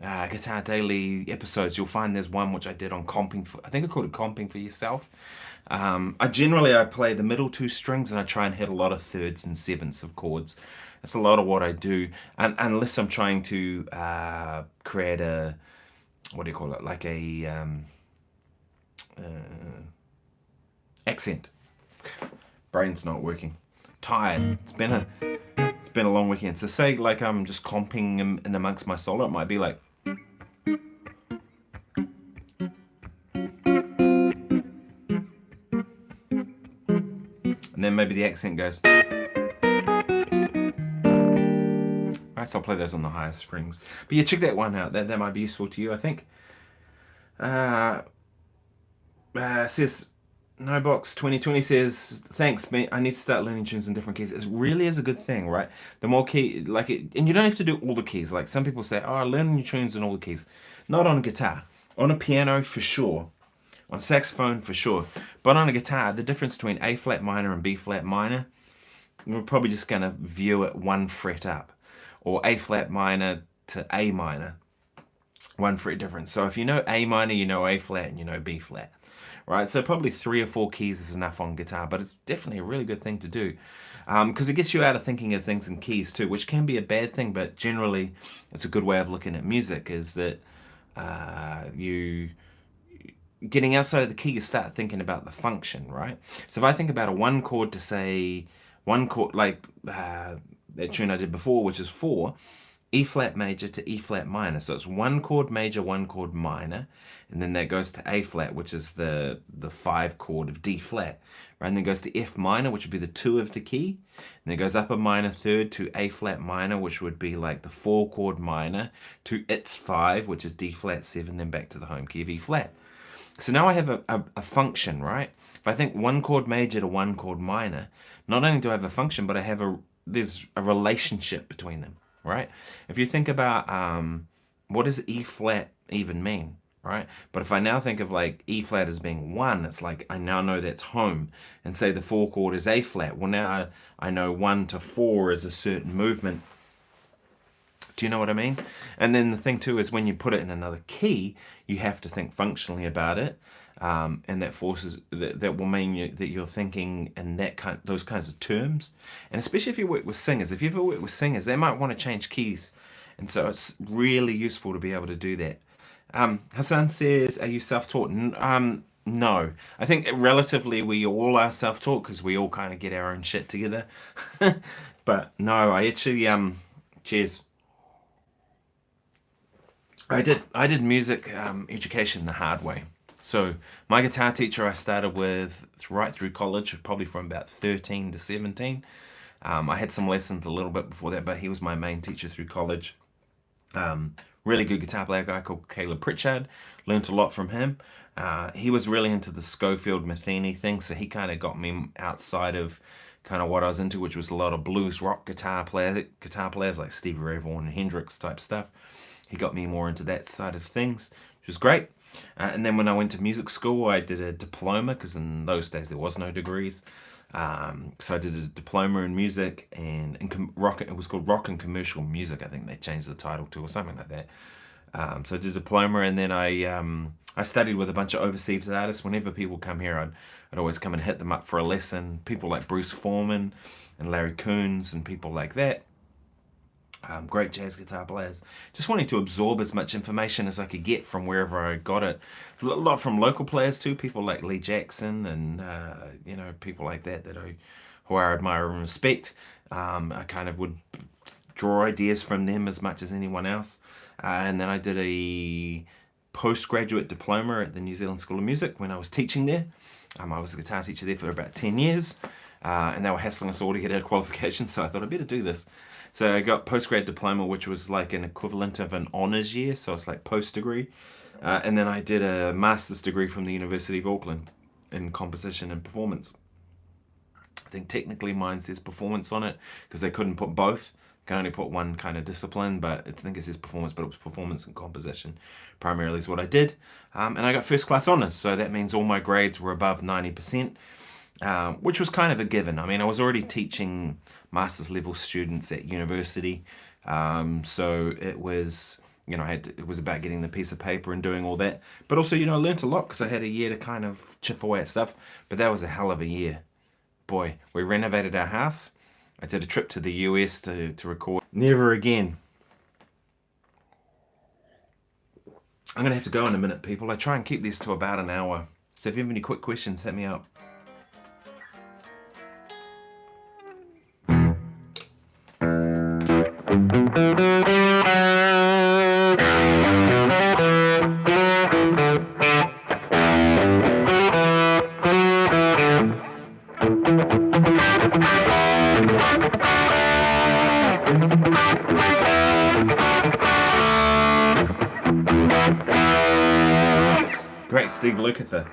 Guitar Daily episodes, you'll find there's one which I did on comping for, I think I called it comping for yourself. I play the middle two strings, and I try and hit a lot of thirds and sevenths of chords. That's a lot of what I do, and unless I'm trying to create a, what do you call it, like a accent. Brain's not working. Tired. It's been a long weekend. So say like I'm just comping in amongst my solo, it might be like. And then maybe the accent goes. Right, so I'll play those on the highest strings. But yeah, check that one out. That might be useful to you, I think. Says Nobox 2020 says, thanks, mate. I need to start learning tunes in different keys. It really is a good thing, right? The more key, like it, and you don't have to do all the keys. Like some people say, oh, learn your tunes in all the keys. Not on guitar. On a piano, for sure. On saxophone, for sure. But on a guitar, the difference between A flat minor and B flat minor, we're probably just going to view it one fret up. Or A flat minor to A minor. One fret difference. So if you know A minor, you know A flat, and you know B flat. Right, so probably 3 or 4 keys is enough on guitar, but it's definitely a really good thing to do. Because it gets you out of thinking of things in keys too, which can be a bad thing, but generally it's a good way of looking at music, is that you getting outside of the key, you start thinking about the function, right? So if I think about a one chord to say, one chord, like that tune I did before, which is 4, E flat major to E flat minor. So it's one chord major, one chord minor, and then that goes to A flat, which is the 5 chord of D flat, right? And then goes to F minor, which would be the 2 of the key, and then goes up a minor third to A flat minor, which would be like the 4 chord minor, to its 5, which is D flat 7, then back to the home key of E flat. So now I have a function, right? If I think one chord major to one chord minor, not only do I have a function, but I have there's a relationship between them. Right? If you think about what does E flat even mean, right? But if I now think of like E flat as being 1, it's like I now know that's home. And say the 4 chord is A flat. Well, now I know 1 to 4 is a certain movement. Do you know what I mean? And then the thing too is when you put it in another key, you have to think functionally about it. And that forces that will mean that you're thinking in those kinds of terms, and especially if you work with singers. If you ever work with singers, they might want to change keys, and so it's really useful to be able to do that. Hassan says, "Are you self-taught?" No, I think relatively we all are self-taught because we all kind of get our own shit together. But no, I actually cheers. I did music education the hard way. So my guitar teacher I started with right through college, probably from about 13 to 17. I had some lessons a little bit before that, but he was my main teacher through college. Really good guitar player, a guy called Caleb Pritchard. Learned a lot from him. He was really into the Schofield Matheny thing, so he kind of got me outside of kind of what I was into, which was a lot of blues rock guitar players like Stevie Ray Vaughan and Hendrix type stuff. He got me more into that side of things, which was great. And then when I went to music school, I did a diploma, because in those days there was no degrees. So I did a diploma in music and rock. It was called Rock and Commercial Music. I think they changed the title to, or something like that. So I did a diploma, and then I studied with a bunch of overseas artists. Whenever people come here, I'd always come and hit them up for a lesson. People like Bruce Foreman and Larry Coons and people like that. Great jazz guitar players. Just wanting to absorb as much information as I could get from wherever I got it. A lot from local players too, people like Lee Jackson and people like that who I admire and respect. I kind of would draw ideas from them as much as anyone else. And then I did a postgraduate diploma at the New Zealand School of Music when I was teaching there. I was a guitar teacher there for about 10 years. And they were hassling us all to get our qualifications, so I thought I'd better do this. So I got postgrad diploma, which was like an equivalent of an honours year, so it's like post-degree. And then I did a master's degree from the University of Auckland in composition and performance. I think technically mine says performance on it, because they couldn't put both. can only put one kind of discipline, but I think it says performance, but it was performance and composition primarily is what I did. And I got first class honours, so that means all my grades were above 90%, which was kind of a given. I mean, I was already teaching master's level students at university, so it was, you know, it was about getting the piece of paper and doing all that. But also, you know, I learnt a lot because I had a year to kind of chip away at stuff. But that was a hell of a year. Boy, we renovated our house. I did a trip to the US to record. Never again. I'm going to have to go in a minute, people. I try and keep this to about an hour. So if you have any quick questions, hit me up. Great Steve Lukather.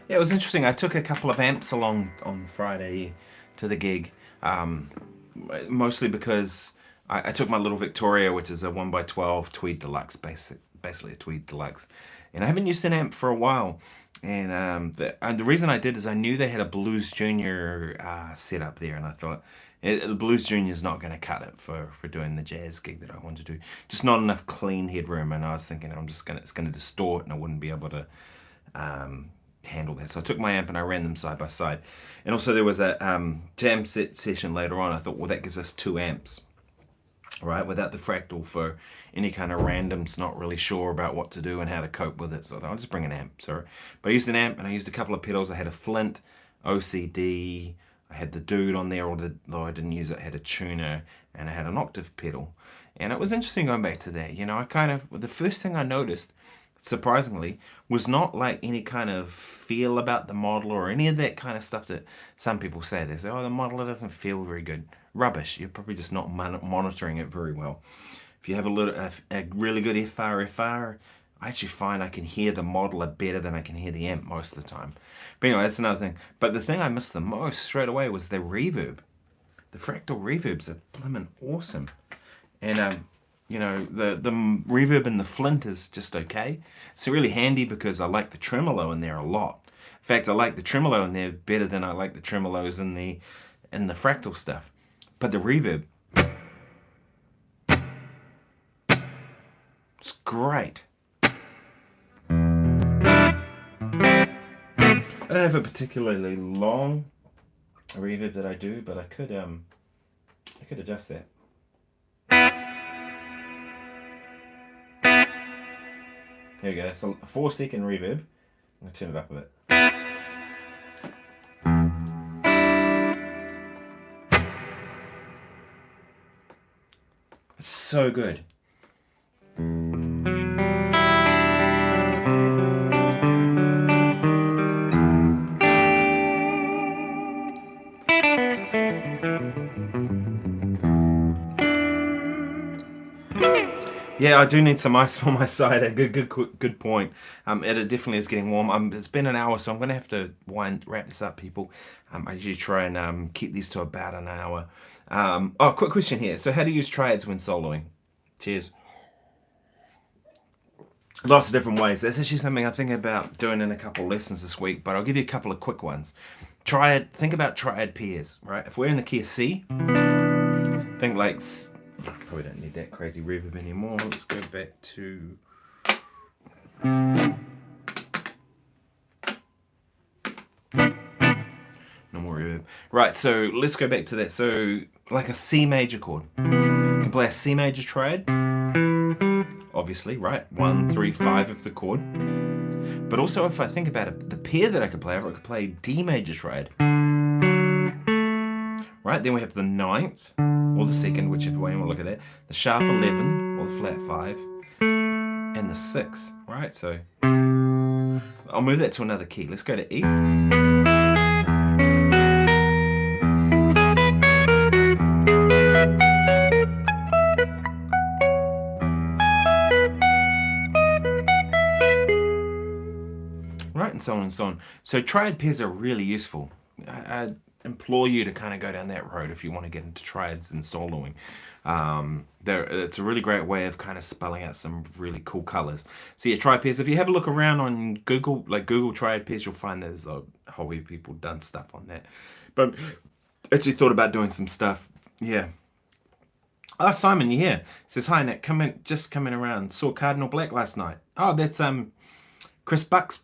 Yeah, it was interesting. I took a couple of amps along on Friday to the gig, mostly because I took my little Victoria, which is a 1x12 Tweed Deluxe, basically a Tweed Deluxe, and I haven't used an amp for a while. And the reason I did is I knew they had a Blues Junior setup there, and I thought the Blues Junior is not going to cut it for doing the jazz gig that I want to do. Just not enough clean headroom, and I was thinking it's going to distort, and I wouldn't be able to handle that. So I took my amp and I ran them side by side. And also there was a jam set session later on. I thought, well, that gives us 2 amps, right, without the fractal for any kind of randoms, not really sure about what to do and how to cope with it. So I thought, I'll just bring an amp. Sorry, but I used an amp and I used a couple of pedals. I had a Flint OCD, I had the Dude on there, although I didn't use it. I had a tuner and I had an octave pedal. And it was interesting going back to that. You know, the first thing I noticed, surprisingly, was not like any kind of feel about the model or any of that kind of stuff that some people say. They say, oh, the modeler doesn't feel very good. Rubbish. You're probably just not monitoring it very well. If you have a really good FR, I actually find I can hear the modeler better than I can hear the amp most of the time. But anyway, that's another thing. But the thing I missed the most straight away was the reverb. The fractal reverbs are blimmin' awesome. And you know, the reverb in the Flint is just okay. It's really handy because I like the tremolo in there a lot. In fact, I like the tremolo in there better than I like the tremolos in the fractal stuff. But the reverb, it's great. I don't have a particularly long reverb that I do, but I could adjust that. Here we go, that's a 4-second reverb. I'm going to turn it up a bit. It's so good. Yeah, I do need some ice for my cider. Good point. It definitely is getting warm. It's been an hour, so I'm going to have to wrap this up, people. I usually try and keep these to about an hour. Quick question here. So how do you use triads when soloing? Cheers. Lots of different ways. That's actually something I'm thinking about doing in a couple of lessons this week, but I'll give you a couple of quick ones. Think about triad pairs, right? If we're in the key of C, think like... Probably don't need that crazy reverb anymore. Let's go back to... No more reverb. Right, so let's go back to that. So, like a C major chord. You can play a C major triad, obviously, right? 1, 3, 5 of the chord. But also, if I think about it, the pair that I could play, I could play D major triad. right? Then we have the ninth, or the second, whichever way you want to look at that. The sharp 11, or the flat 5, and the 6, right? So I'll move that to another key. Let's go to E. Right, and so on and so on. So triad pairs are really useful. I implore you to kind of go down that road if you want to get into triads and soloing. It's a really great way of kind of spelling out some really cool colors. So yeah, triad pairs. If you have a look around on Google, like Google triad pairs, you'll find there's a whole heap of people done stuff on that. But actually thought about doing some stuff. Yeah. Oh, Simon, you here? Says, hi Nick, just coming around. Saw Cardinal Black last night. Oh, that's Chris Buck's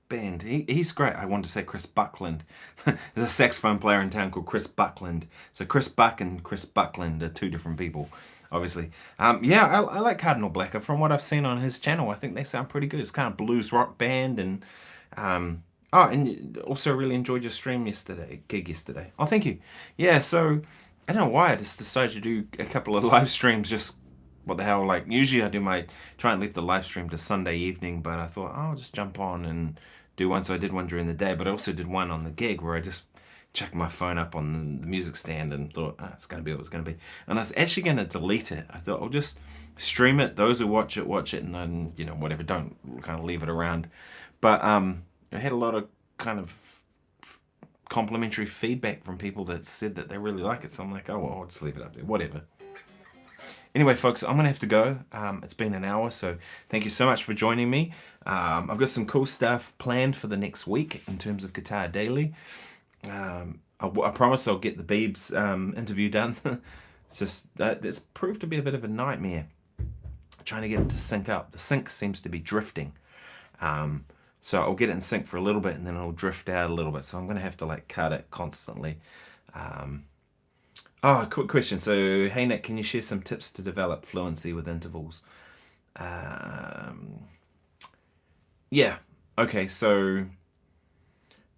band. He's great. I wanted to say Chris Buckland. There's a saxophone player in town called Chris Buckland. So Chris Buck and Chris Buckland are two different people, obviously. Yeah, I like Cardinal Black. From what I've seen on his channel, I think they sound pretty good. It's kind of blues rock band, and oh, and also really enjoyed your stream gig yesterday. Oh, thank you. Yeah, so I don't know why I just decided to do a couple of live streams. Just what the hell, like usually I try and leave the live stream to Sunday evening, but I thought, oh, I'll just jump on and do one. So I did one during the day, but I also did one on the gig where I just checked my phone up on the music stand and thought, it's going to be what it's going to be. And I was actually going to delete it. I thought I'll just stream it. Those who watch it, and then, whatever, don't kind of leave it around. But I had a lot of kind of complimentary feedback from people that said that they really like it. So I'm like, oh, well, I'll just leave it up there, whatever. Anyway, folks, I'm going to have to go. It's been an hour, so thank you so much for joining me. I've got some cool stuff planned for the next week in terms of Guitar Daily. I promise I'll get the Beebs interview done. It's just that it's proved to be a bit of a nightmare trying to get it to sync up. The sync seems to be drifting. So I'll get it in sync for a little bit and then it'll drift out a little bit. So I'm going to have to cut it constantly. Oh, quick question. So, hey Nick, can you share some tips to develop fluency with intervals? Yeah. Okay, so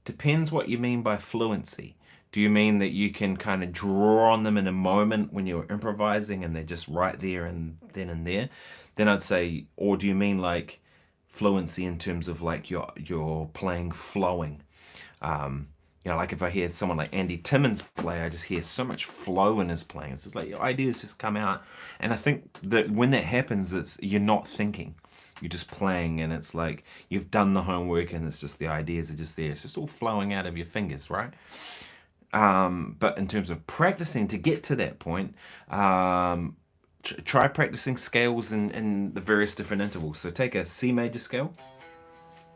depends what you mean by fluency. Do you mean that you can kind of draw on them in a moment when you're improvising and they're just right there and then and there? Then I'd say, or do you mean fluency in terms of you're playing flowing? If I hear someone like Andy Timmons play, I just hear so much flow in his playing. It's just your ideas just come out. And I think that when that happens, you're not thinking. You're just playing, and it's like you've done the homework and it's just the ideas are just there. It's just all flowing out of your fingers, right? But in terms of practicing to get to that point, try practicing scales in the various different intervals. So take a C major scale.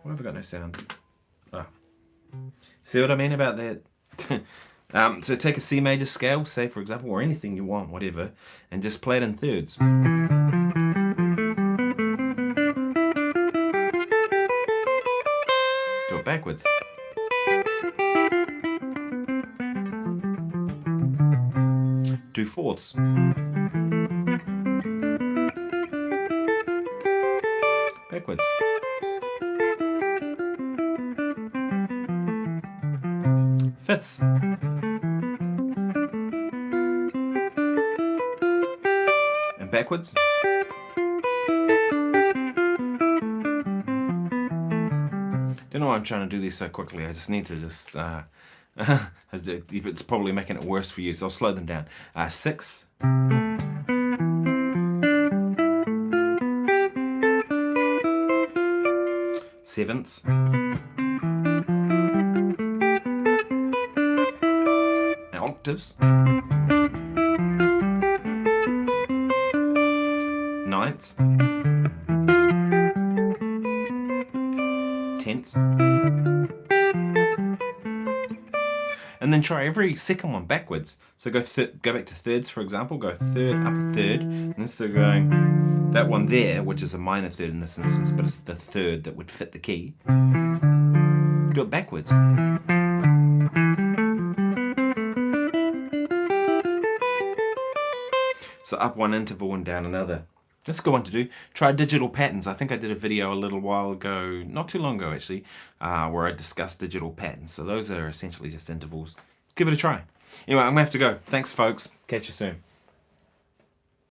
Why have I got no sound? See what I mean about that? So take a C major scale, say for example, or anything you want, whatever, and just play it in thirds. Do it backwards. Do fourths. Backwards. Fifths. And backwards. Don't know why I'm trying to do these so quickly. I just need to just it's probably making it worse for you, so I'll slow them down. Sixths. Sevenths. Octaves. Ninths. Tenths. And then try every second one backwards. So go back to thirds, for example. Go third, up a third. And instead of going that one there, which is a minor third in this instance, but it's the third that would fit the key, do it backwards. So up one interval and down another. That's a good one to do. Try digital patterns. I think I did a video a little while ago, not too long ago actually, where I discussed digital patterns. So those are essentially just intervals. Give it a try. Anyway, I'm going to have to go. Thanks, folks. Catch you soon.